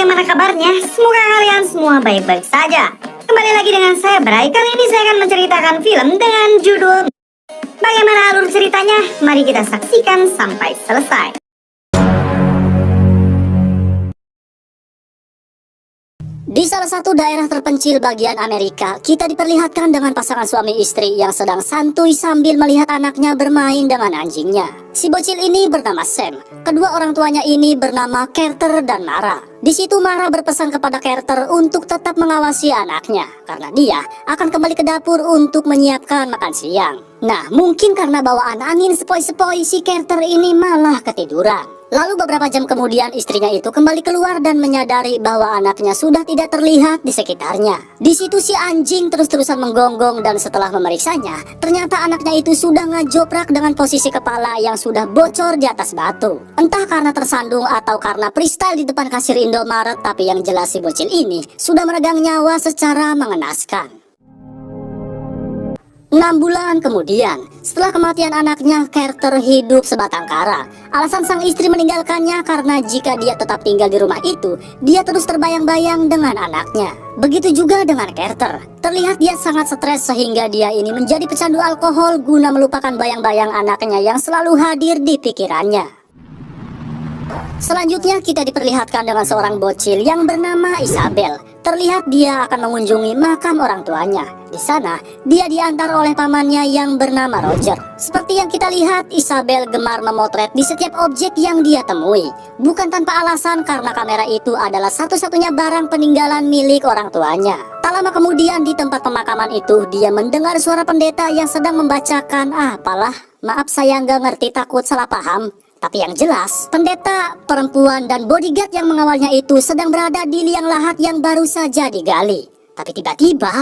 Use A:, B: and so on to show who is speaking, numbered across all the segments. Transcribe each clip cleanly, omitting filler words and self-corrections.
A: bagaimana kabarnya? Semoga kalian semua baik-baik saja. Kembali lagi dengan saya Bray. Kali ini saya akan menceritakan film dengan judul Bagaimana alur ceritanya? Mari kita saksikan sampai selesai.
B: Di salah satu daerah terpencil bagian Amerika, kita diperlihatkan dengan pasangan suami istri yang sedang santuy sambil melihat anaknya bermain dengan anjingnya. Si bocil ini bernama Sam. Kedua orang tuanya ini bernama Carter dan Mara. Di situ Mara berpesan kepada Carter untuk tetap mengawasi anaknya karena dia akan kembali ke dapur untuk menyiapkan makan siang. Nah, mungkin karena bawaan angin sepoi-sepoi si Carter ini malah ketiduran. Lalu beberapa jam kemudian istrinya itu kembali keluar dan menyadari bahwa anaknya sudah tidak terlihat di sekitarnya. Di situ si anjing terus-terusan menggonggong dan setelah memeriksanya, ternyata anaknya itu sudah ngejoprak dengan posisi kepala yang sudah bocor di atas batu. Entah karena tersandung atau karena freestyle di depan kasir Indomaret, tapi yang jelas si bocil ini sudah meregang nyawa secara mengenaskan. 6 bulan kemudian, setelah kematian anaknya, Carter hidup sebatang kara. Alasan sang istri meninggalkannya karena jika dia tetap tinggal di rumah itu, dia terus terbayang-bayang dengan anaknya. Begitu juga dengan Carter. Terlihat dia sangat stres sehingga dia ini menjadi pecandu alkohol guna melupakan bayang-bayang anaknya yang selalu hadir di pikirannya. Selanjutnya kita diperlihatkan dengan seorang bocil yang bernama Isabel. Terlihat dia akan mengunjungi makam orang tuanya. Di sana, dia diantar oleh pamannya yang bernama Roger. Seperti yang kita lihat, Isabel gemar memotret di setiap objek yang dia temui. Bukan tanpa alasan karena kamera itu adalah satu-satunya barang peninggalan milik orang tuanya. Tak lama kemudian di tempat pemakaman itu, dia mendengar suara pendeta yang sedang membacakan apalah. Maaf saya nggak ngerti, takut salah paham. Tapi yang jelas, pendeta, perempuan, dan bodyguard yang mengawalnya itu sedang berada di liang lahat yang baru saja digali. Tapi tiba-tiba,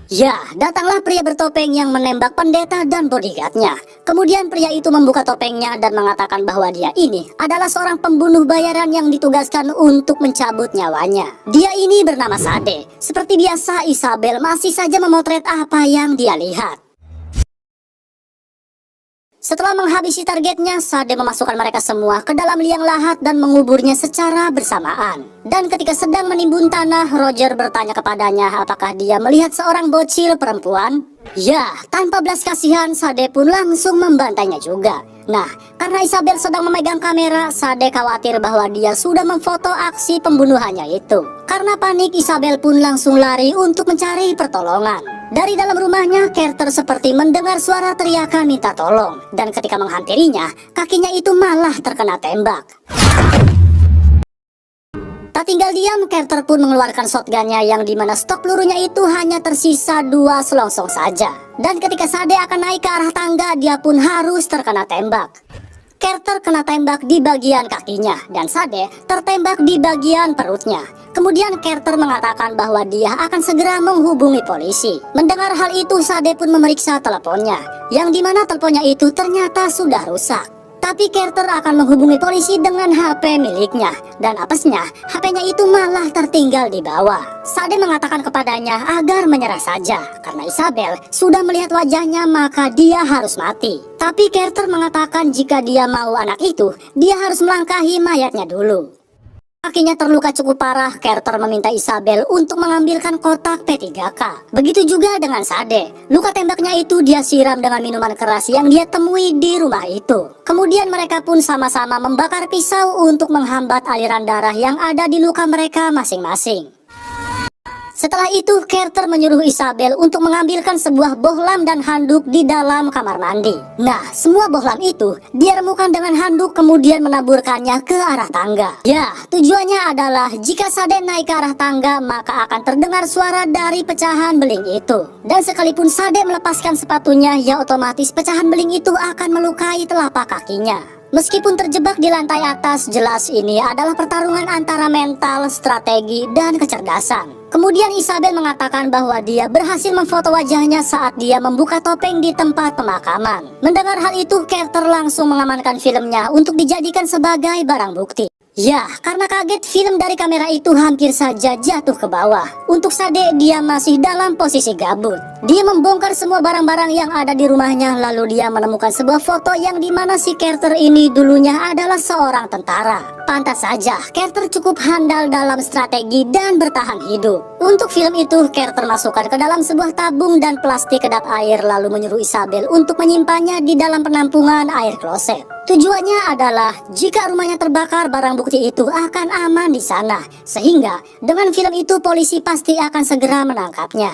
B: ya, datanglah pria bertopeng yang menembak pendeta dan bodyguardnya. Kemudian pria itu membuka topengnya dan mengatakan bahwa dia ini adalah seorang pembunuh bayaran yang ditugaskan untuk mencabut nyawanya. Dia ini bernama Sade. Seperti biasa, Isabel masih saja memotret apa yang dia lihat. Setelah menghabisi targetnya, Sade memasukkan mereka semua ke dalam liang lahat dan menguburnya secara bersamaan. Dan ketika sedang menimbun tanah, Roger bertanya kepadanya apakah dia melihat seorang bocil perempuan. Ya, tanpa belas kasihan, Sade pun langsung membantainya juga. Nah, karena Isabel sedang memegang kamera, Sade khawatir bahwa dia sudah memfoto aksi pembunuhannya itu. Karena panik, Isabel pun langsung lari untuk mencari pertolongan. Dari dalam rumahnya, Carter seperti mendengar suara teriakan minta tolong. Dan ketika menghampirinya, kakinya itu malah terkena tembak. Tak tinggal diam, Carter pun mengeluarkan shotgunnya yang dimana stok pelurunya itu hanya tersisa 2 selongsong saja. Dan ketika Sade akan naik ke arah tangga, dia pun harus terkena tembak. Carter kena tembak di bagian kakinya dan Sade tertembak di bagian perutnya. Kemudian Carter mengatakan bahwa dia akan segera menghubungi polisi. Mendengar hal itu, Sade pun memeriksa teleponnya, yang dimana teleponnya itu ternyata sudah rusak. Tapi Carter akan menghubungi polisi dengan HP miliknya. Dan apesnya, HP-nya itu malah tertinggal di bawah. Sade mengatakan kepadanya agar menyerah saja. Karena Isabel sudah melihat wajahnya maka dia harus mati. Tapi Carter mengatakan jika dia mau anak itu, dia harus melangkahi mayatnya dulu. Kakinya terluka cukup parah, Carter meminta Isabel untuk mengambilkan kotak P3K. Begitu juga dengan Sade. Luka tembaknya itu dia siram dengan minuman keras yang dia temui di rumah itu. Kemudian mereka pun sama-sama membakar pisau untuk menghambat aliran darah yang ada di luka mereka masing-masing. Setelah itu, Carter menyuruh Isabel untuk mengambilkan sebuah bohlam dan handuk di dalam kamar mandi. Nah, semua bohlam itu dia remukan dengan handuk kemudian menaburkannya ke arah tangga. Ya, tujuannya adalah jika Sade naik ke arah tangga, maka akan terdengar suara dari pecahan beling itu. Dan sekalipun Sade melepaskan sepatunya, ya otomatis pecahan beling itu akan melukai telapak kakinya. Meskipun terjebak di lantai atas, jelas ini adalah pertarungan antara mental, strategi, dan kecerdasan. Kemudian Isabel mengatakan bahwa dia berhasil memfoto wajahnya saat dia membuka topeng di tempat pemakaman. Mendengar hal itu, Carter langsung mengamankan filmnya untuk dijadikan sebagai barang bukti. Ya, karena kaget film dari kamera itu hampir saja jatuh ke bawah. Untuk Sade, dia masih dalam posisi gabut. Dia membongkar semua barang-barang yang ada di rumahnya, lalu dia menemukan sebuah foto yang dimana si Carter ini dulunya adalah seorang tentara. Pantas saja, Carter cukup handal dalam strategi dan bertahan hidup. Untuk film itu, Carter masukkan ke dalam sebuah tabung dan plastik kedap air, lalu menyuruh Isabel untuk menyimpannya di dalam penampungan air kloset. Tujuannya adalah jika rumahnya terbakar, barang bukti itu akan aman di sana, sehingga dengan film itu polisi pasti akan segera menangkapnya.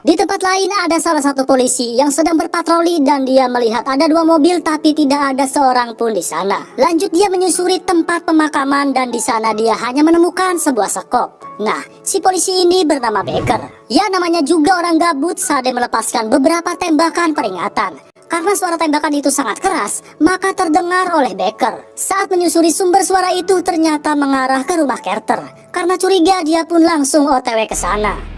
B: Di tempat lain ada salah satu polisi yang sedang berpatroli dan dia melihat ada dua mobil tapi tidak ada seorang pun di sana. Lanjut dia menyusuri tempat pemakaman dan di sana dia hanya menemukan sebuah sekop. Nah, si polisi ini bernama Baker. Ya, namanya juga orang gabut. Sade melepaskan beberapa tembakan peringatan. Karena suara tembakan itu sangat keras, maka terdengar oleh Baker. Saat menyusuri sumber suara itu ternyata mengarah ke rumah Carter. Karena curiga, dia pun langsung OTW ke sana.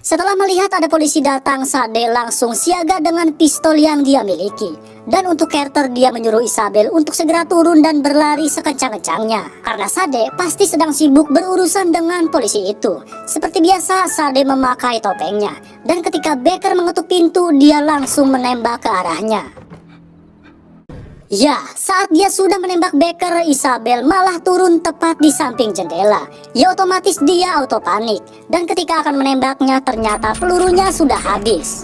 B: Setelah melihat ada polisi datang, Sade langsung siaga dengan pistol yang dia miliki. Dan untuk Carter, dia menyuruh Isabel untuk segera turun dan berlari sekencang-kencangnya. Karena Sade pasti sedang sibuk berurusan dengan polisi itu. Seperti biasa, Sade memakai topengnya. Dan ketika Baker mengetuk pintu, dia langsung menembak ke arahnya. Ya, saat dia sudah menembak Baker, Isabel malah turun tepat di samping jendela. Ya, otomatis dia auto panik. Dan ketika akan menembaknya, ternyata pelurunya sudah habis.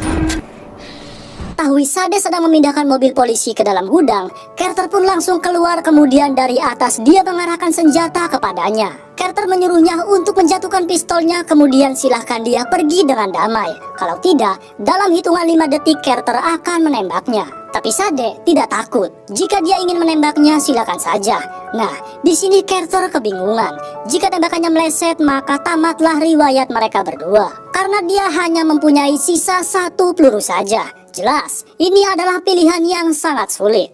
B: Tahu Sade sedang memindahkan mobil polisi ke dalam gudang, Carter pun langsung keluar, kemudian dari atas dia mengarahkan senjata kepadanya. Carter menyuruhnya untuk menjatuhkan pistolnya, kemudian silahkan dia pergi dengan damai. Kalau tidak, dalam hitungan 5 detik Carter akan menembaknya. Tapi Sade tidak takut. Jika dia ingin menembaknya, silakan saja. Nah, di sini Carter kebingungan. Jika tembakannya meleset, maka tamatlah riwayat mereka berdua. Karena dia hanya mempunyai sisa 1 peluru saja. Jelas, ini adalah pilihan yang sangat sulit.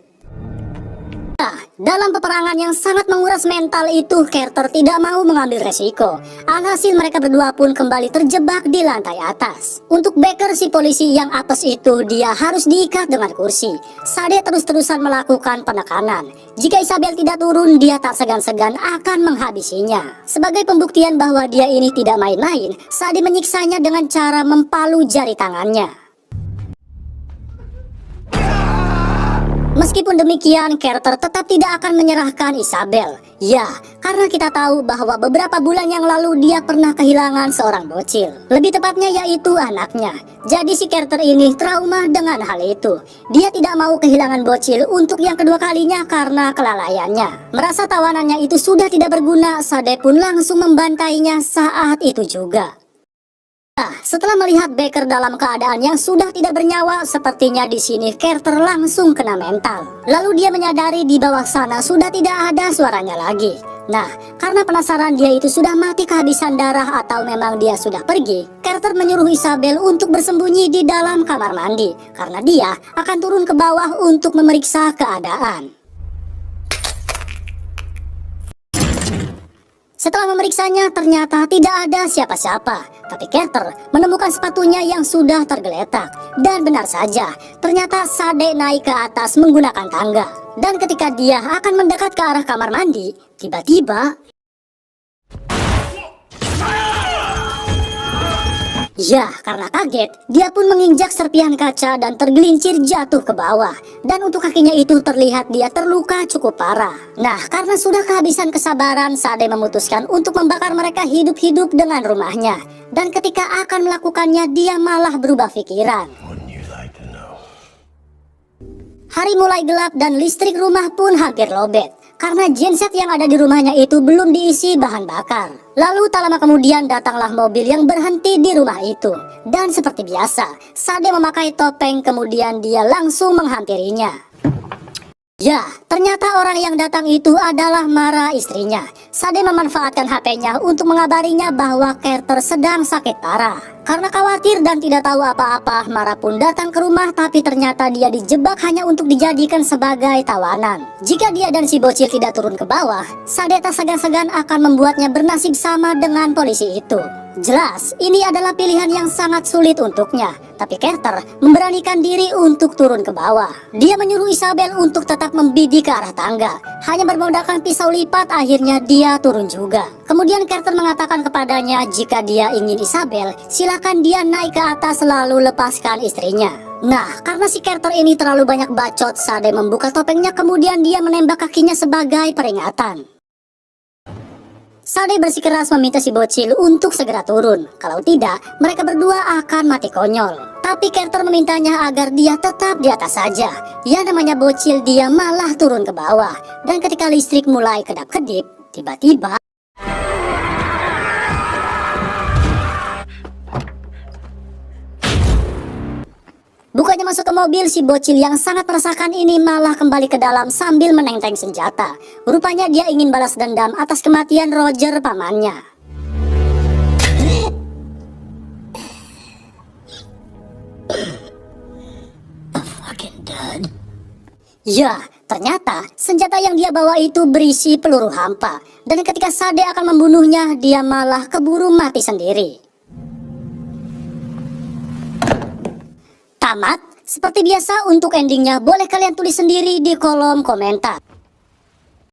B: Nah, dalam peperangan yang sangat menguras mental itu, Carter tidak mau mengambil resiko. Alhasil mereka berdua pun kembali terjebak di lantai atas. Untuk Baker, si polisi yang apes itu, dia harus diikat dengan kursi. Sade terus-terusan melakukan penekanan. Jika Isabel tidak turun, dia tak segan-segan akan menghabisinya. Sebagai pembuktian bahwa dia ini tidak main-main, Sade menyiksanya dengan cara mempalu jari tangannya. Meskipun demikian, Carter tetap tidak akan menyerahkan Isabel. Ya, karena kita tahu bahwa beberapa bulan yang lalu dia pernah kehilangan seorang bocil. Lebih tepatnya yaitu anaknya. Jadi si Carter ini trauma dengan hal itu. Dia tidak mau kehilangan bocil untuk yang kedua kalinya karena kelalaiannya. Merasa tawanannya itu sudah tidak berguna, Sade pun langsung membantainya saat itu juga. Nah, setelah melihat Baker dalam keadaan yang sudah tidak bernyawa, sepertinya di sini Carter langsung kena mental. Lalu dia menyadari di bawah sana sudah tidak ada suaranya lagi. Nah, karena penasaran dia itu sudah mati kehabisan darah atau memang dia sudah pergi, Carter menyuruh Isabel untuk bersembunyi di dalam kamar mandi. Karena dia akan turun ke bawah untuk memeriksa keadaan. Setelah memeriksanya, ternyata tidak ada siapa-siapa. Tapi Carter menemukan sepatunya yang sudah tergeletak. Dan benar saja, ternyata Sade naik ke atas menggunakan tangga. Dan ketika dia akan mendekat ke arah kamar mandi, tiba-tiba... Ya, karena kaget, dia pun menginjak serpihan kaca dan tergelincir jatuh ke bawah. Dan untuk kakinya itu terlihat dia terluka cukup parah. Nah, karena sudah kehabisan kesabaran, Sade memutuskan untuk membakar mereka hidup-hidup dengan rumahnya. Dan ketika akan melakukannya, dia malah berubah pikiran. Hari mulai gelap dan listrik rumah pun hampir lobet. Karena genset yang ada di rumahnya itu belum diisi bahan bakar. Lalu tak lama kemudian datanglah mobil yang berhenti di rumah itu. Dan seperti biasa, Sade memakai topeng kemudian dia langsung menghampirinya. Ya, ternyata orang yang datang itu adalah Mara, istrinya. Sade memanfaatkan HP-nya untuk mengabarinya bahwa Carter sedang sakit parah. Karena khawatir dan tidak tahu apa-apa, Mara pun datang ke rumah, tapi ternyata dia dijebak hanya untuk dijadikan sebagai tawanan. Jika dia dan si bocil tidak turun ke bawah, Sade tak segan-segan akan membuatnya bernasib sama dengan polisi itu. Jelas, ini adalah pilihan yang sangat sulit untuknya. Tapi Carter memberanikan diri untuk turun ke bawah. Dia menyuruh Isabel untuk tetap membidik ke arah tangga. Hanya bermodalkan pisau lipat, akhirnya dia turun juga. Kemudian Carter mengatakan kepadanya jika dia ingin Isabel, silakan dia naik ke atas lalu lepaskan istrinya. Nah, karena si Carter ini terlalu banyak bacot, Sade membuka topengnya kemudian dia menembak kakinya sebagai peringatan. Sade bersikeras meminta si bocil untuk segera turun. Kalau tidak, mereka berdua akan mati konyol. Tapi Carter memintanya agar dia tetap di atas saja. Ya namanya bocil, dia malah turun ke bawah. Dan ketika listrik mulai kedap-kedip, tiba-tiba bukannya masuk ke mobil, si bocil yang sangat meresahkan ini malah kembali ke dalam sambil menenteng senjata. Rupanya dia ingin balas dendam atas kematian Roger pamannya. Ya, ternyata senjata yang dia bawa itu berisi peluru hampa. Dan ketika Sade akan membunuhnya, dia malah keburu mati sendiri. Tamat. Seperti biasa, untuk endingnya boleh kalian tulis sendiri di kolom komentar.